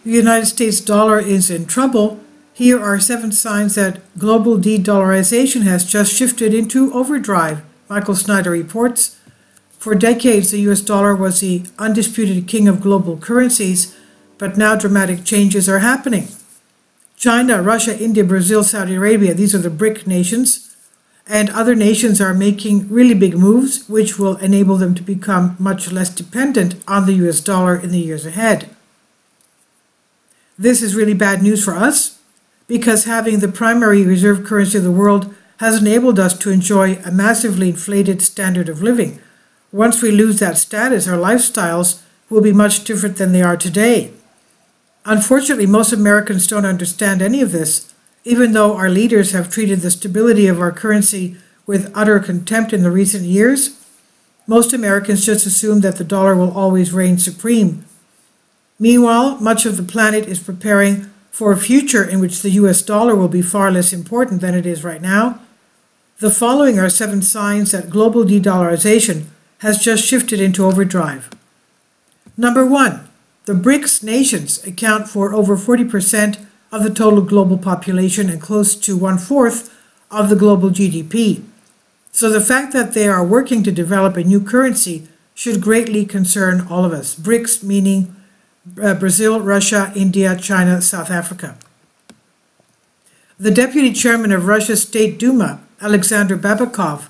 The United States dollar is in trouble. Here are 7 signs that global de-dollarization has just shifted into overdrive, Michael Snyder reports. For decades, the US dollar was the undisputed king of global currencies, but now dramatic changes are happening. China, Russia, India, Brazil, Saudi Arabia, these are the BRIC nations, and other nations are making really big moves, which will enable them to become much less dependent on the US dollar in the years ahead. This is really bad news for us, because having the primary reserve currency of the world has enabled us to enjoy a massively inflated standard of living. Once we lose that status, our lifestyles will be much different than they are today. Unfortunately, most Americans don't understand any of this, even though our leaders have treated the stability of our currency with utter contempt in the recent years. Most Americans just assume that the dollar will always reign supreme. Meanwhile, much of the planet is preparing for a future in which the US dollar will be far less important than it is right now. The following are 7 signs that global de-dollarization has just shifted into overdrive. Number 1, the BRICS nations account for over 40% of the total global population and close to 1/4 of the global GDP. So the fact that they are working to develop a new currency should greatly concern all of us. BRICS meaning Brazil, Russia, India, China, South Africa. The deputy chairman of Russia's State Duma, Alexander Babakov,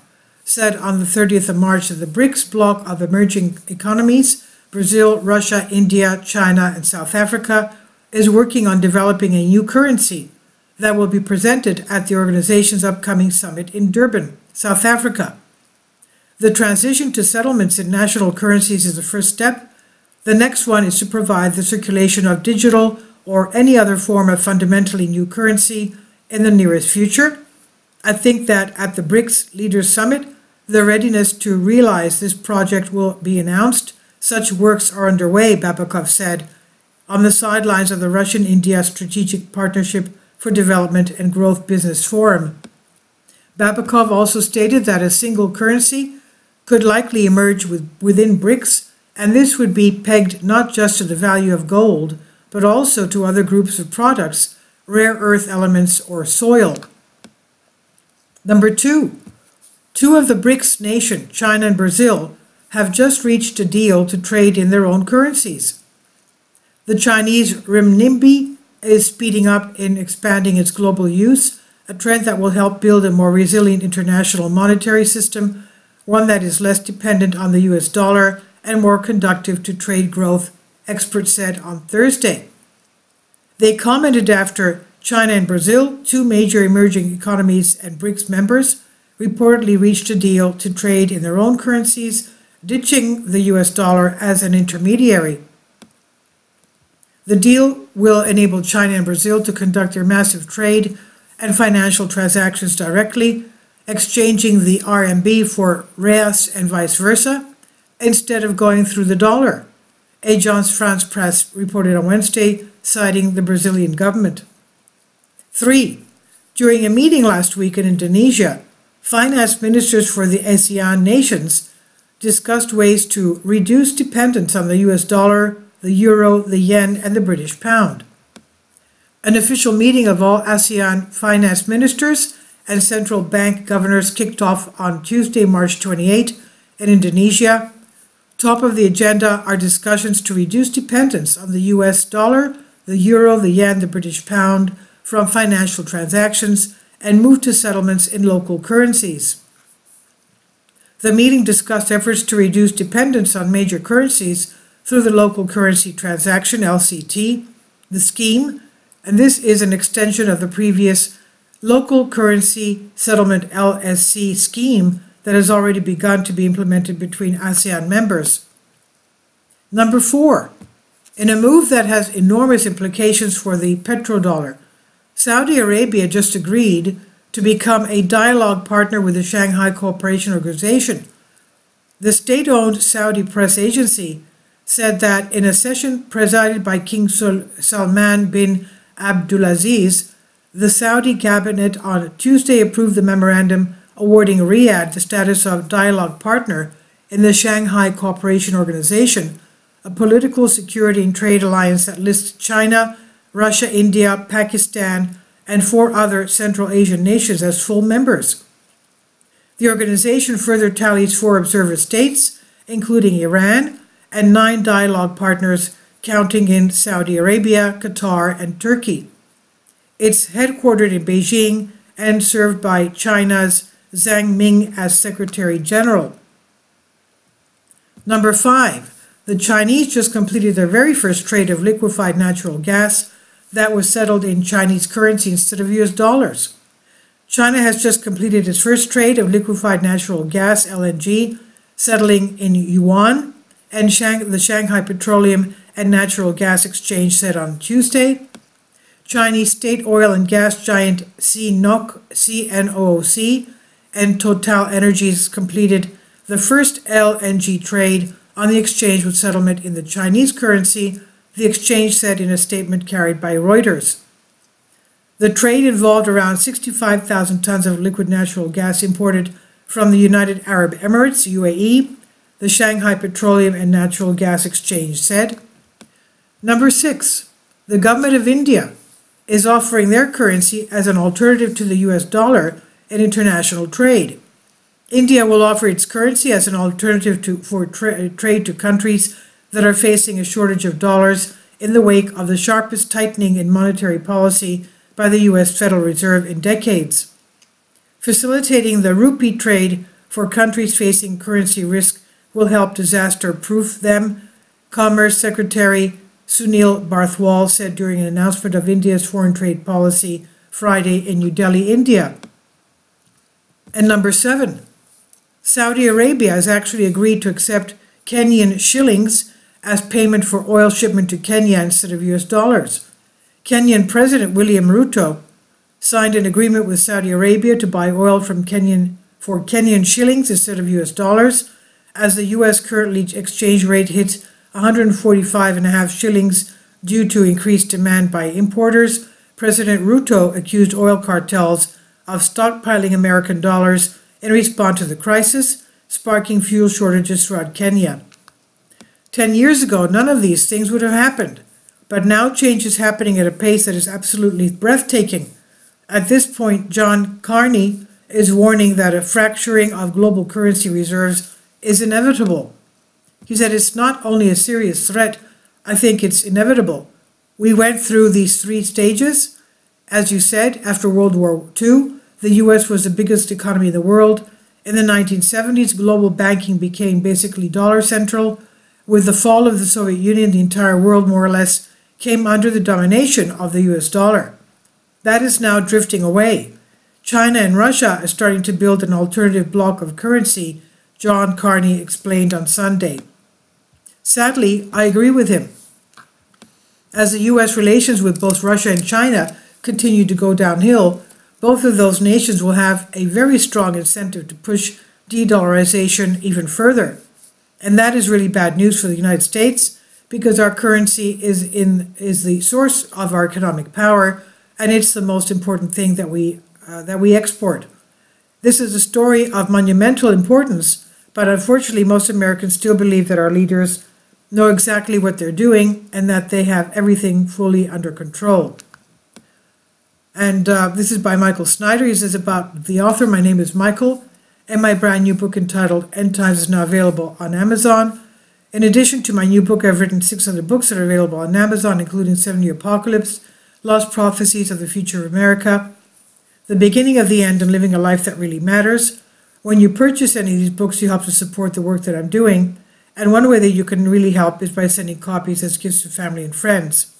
said on the 30th of March that the BRICS bloc of emerging economies, Brazil, Russia, India, China, and South Africa, is working on developing a new currency that will be presented at the organization's upcoming summit in Durban, South Africa. The transition to settlements in national currencies is the first step. The next one is to provide the circulation of digital or any other form of fundamentally new currency in the nearest future. I think that at the BRICS Leaders Summit, the readiness to realize this project will be announced. Such works are underway, Babakov said, on the sidelines of the Russian-India Strategic Partnership for Development and Growth Business Forum. Babakov also stated that a single currency could likely emerge within BRICS, and this would be pegged not just to the value of gold, but also to other groups of products, rare earth elements, or soil. Number 2, 2 of the BRICS nations, China and Brazil, have just reached a deal to trade in their own currencies. The Chinese renminbi is speeding up in expanding its global use, a trend that will help build a more resilient international monetary system, one that is less dependent on the US dollar and more conducive to trade growth, experts said on Thursday. They commented after China and Brazil, 2 major emerging economies and BRICS members, reportedly reached a deal to trade in their own currencies, ditching the US dollar as an intermediary. The deal will enable China and Brazil to conduct their massive trade and financial transactions directly, exchanging the RMB for reais and vice versa, instead of going through the dollar, Agence France Presse reported on Wednesday, citing the Brazilian government. 3. During a meeting last week in Indonesia, finance ministers for the ASEAN nations discussed ways to reduce dependence on the US dollar, the euro, the yen, and the British pound. An official meeting of all ASEAN finance ministers and central bank governors kicked off on Tuesday, March 28, in Indonesia. Top of the agenda are discussions to reduce dependence on the US dollar, the euro, the yen, the British pound from financial transactions and move to settlements in local currencies. The meeting discussed efforts to reduce dependence on major currencies through the local currency transaction, LCT, the scheme, and this is an extension of the previous local currency settlement, LSC, scheme that has already begun to be implemented between ASEAN members. Number 4, in a move that has enormous implications for the petrodollar, Saudi Arabia just agreed to become a dialogue partner with the Shanghai Cooperation Organization. The state-owned Saudi press agency said that in a session presided by King Salman bin Abdulaziz, the Saudi cabinet on Tuesday approved the memorandum awarding Riyadh the status of dialogue partner in the Shanghai Cooperation Organization, a political security and trade alliance that lists China, Russia, India, Pakistan, and 4 other Central Asian nations as full members. The organization further tallies 4 observer states, including Iran, and 9 dialogue partners, counting in Saudi Arabia, Qatar, and Turkey. It's headquartered in Beijing and served by China's Zhang Ming as Secretary General. Number 5. The Chinese just completed their very first trade of liquefied natural gas that was settled in Chinese currency instead of US dollars. China has just completed its first trade of liquefied natural gas, LNG, settling in yuan, and the Shanghai Petroleum and Natural Gas Exchange said on Tuesday. Chinese state oil and gas giant CNOOC and Total Energies completed the first LNG trade on the exchange with settlement in the Chinese currency, the exchange said in a statement carried by Reuters. The trade involved around 65,000 tons of liquid natural gas imported from the United Arab Emirates, UAE, the Shanghai Petroleum and Natural Gas Exchange said. Number 6. The government of India is offering their currency as an alternative to the US dollar in international trade. India will offer its currency as an alternative for trade to countries that are facing a shortage of dollars in the wake of the sharpest tightening in monetary policy by the US Federal Reserve in decades. Facilitating the rupee trade for countries facing currency risk will help disaster-proof them, Commerce Secretary Sunil Barthwal said during an announcement of India's foreign trade policy Friday in New Delhi, India. And number 7. Saudi Arabia has actually agreed to accept Kenyan shillings as payment for oil shipment to Kenya instead of US dollars. Kenyan President William Ruto signed an agreement with Saudi Arabia to buy oil from for Kenyan shillings instead of US dollars, as the US currently exchange rate hits 145.5 shillings due to increased demand by importers. President Ruto accused oil cartels of stockpiling American dollars in response to the crisis, sparking fuel shortages throughout Kenya. 10 years ago, none of these things would have happened, but now change is happening at a pace that is absolutely breathtaking. At this point, John Carney is warning that a fracturing of global currency reserves is inevitable. He said it's not only a serious threat, I think it's inevitable. We went through these 3 stages. As you said, after World War II, the US was the biggest economy in the world. In the 1970s, global banking became basically dollar central. With the fall of the Soviet Union, the entire world more or less came under the domination of the US dollar. That is now drifting away. China and Russia are starting to build an alternative block of currency, John Carney explained on Sunday. Sadly, I agree with him. As the US relations with both Russia and China continue to go downhill, both of those nations will have a very strong incentive to push de-dollarization even further. And that is really bad news for the United States, because our currency is the source of our economic power, and it's the most important thing that we export. This is a story of monumental importance, but unfortunately most Americans still believe that our leaders know exactly what they're doing and that they have everything fully under control. And this is by Michael Snyder. He says about the author, my name is Michael, and my brand new book entitled End Times is now available on Amazon. In addition to my new book, I've written 6 other books that are available on Amazon, including 7-Year Apocalypse, Lost Prophecies of the Future of America, The Beginning of the End, and Living a Life That Really Matters. When you purchase any of these books, you help to support the work that I'm doing, and one way that you can really help is by sending copies as gifts to family and friends.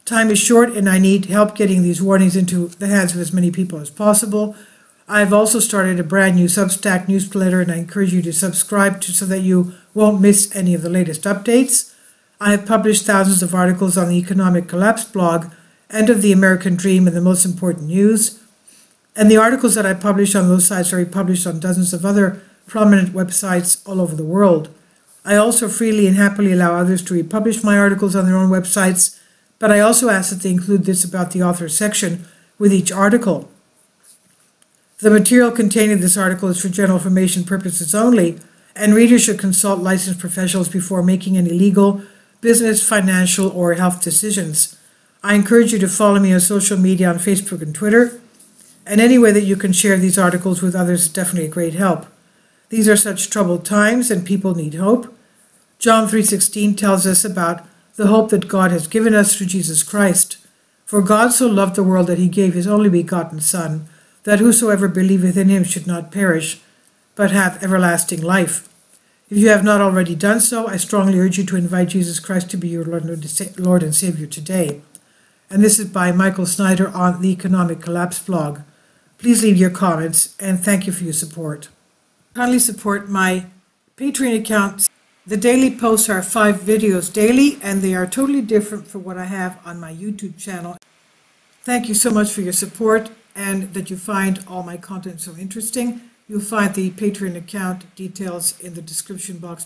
Time is short, and I need help getting these warnings into the hands of as many people as possible. I've also started a brand new Substack newsletter, and I encourage you to subscribe so that you won't miss any of the latest updates. I have published thousands of articles on the Economic Collapse blog, End of the American Dream, and the most important news. And the articles that I publish on those sites are republished on dozens of other prominent websites all over the world. I also freely and happily allow others to republish my articles on their own websites, but I also ask that they include this about the author section with each article. The material contained in this article is for general information purposes only and readers should consult licensed professionals before making any legal, business, financial, or health decisions. I encourage you to follow me on social media on Facebook and Twitter, and any way that you can share these articles with others is definitely a great help. These are such troubled times and people need hope. John 3:16 tells us about the hope that God has given us through Jesus Christ. For God so loved the world that he gave his only begotten Son, that whosoever believeth in him should not perish, but have everlasting life. If you have not already done so, I strongly urge you to invite Jesus Christ to be your Lord and Savior today. And this is by Michael Snyder on the Economic Collapse blog. Please leave your comments, and thank you for your support. Kindly support my Patreon account. The daily posts are 5 videos daily, and they are totally different from what I have on my YouTube channel. Thank you so much for your support and that you find all my content so interesting. You'll find the Patreon account details in the description box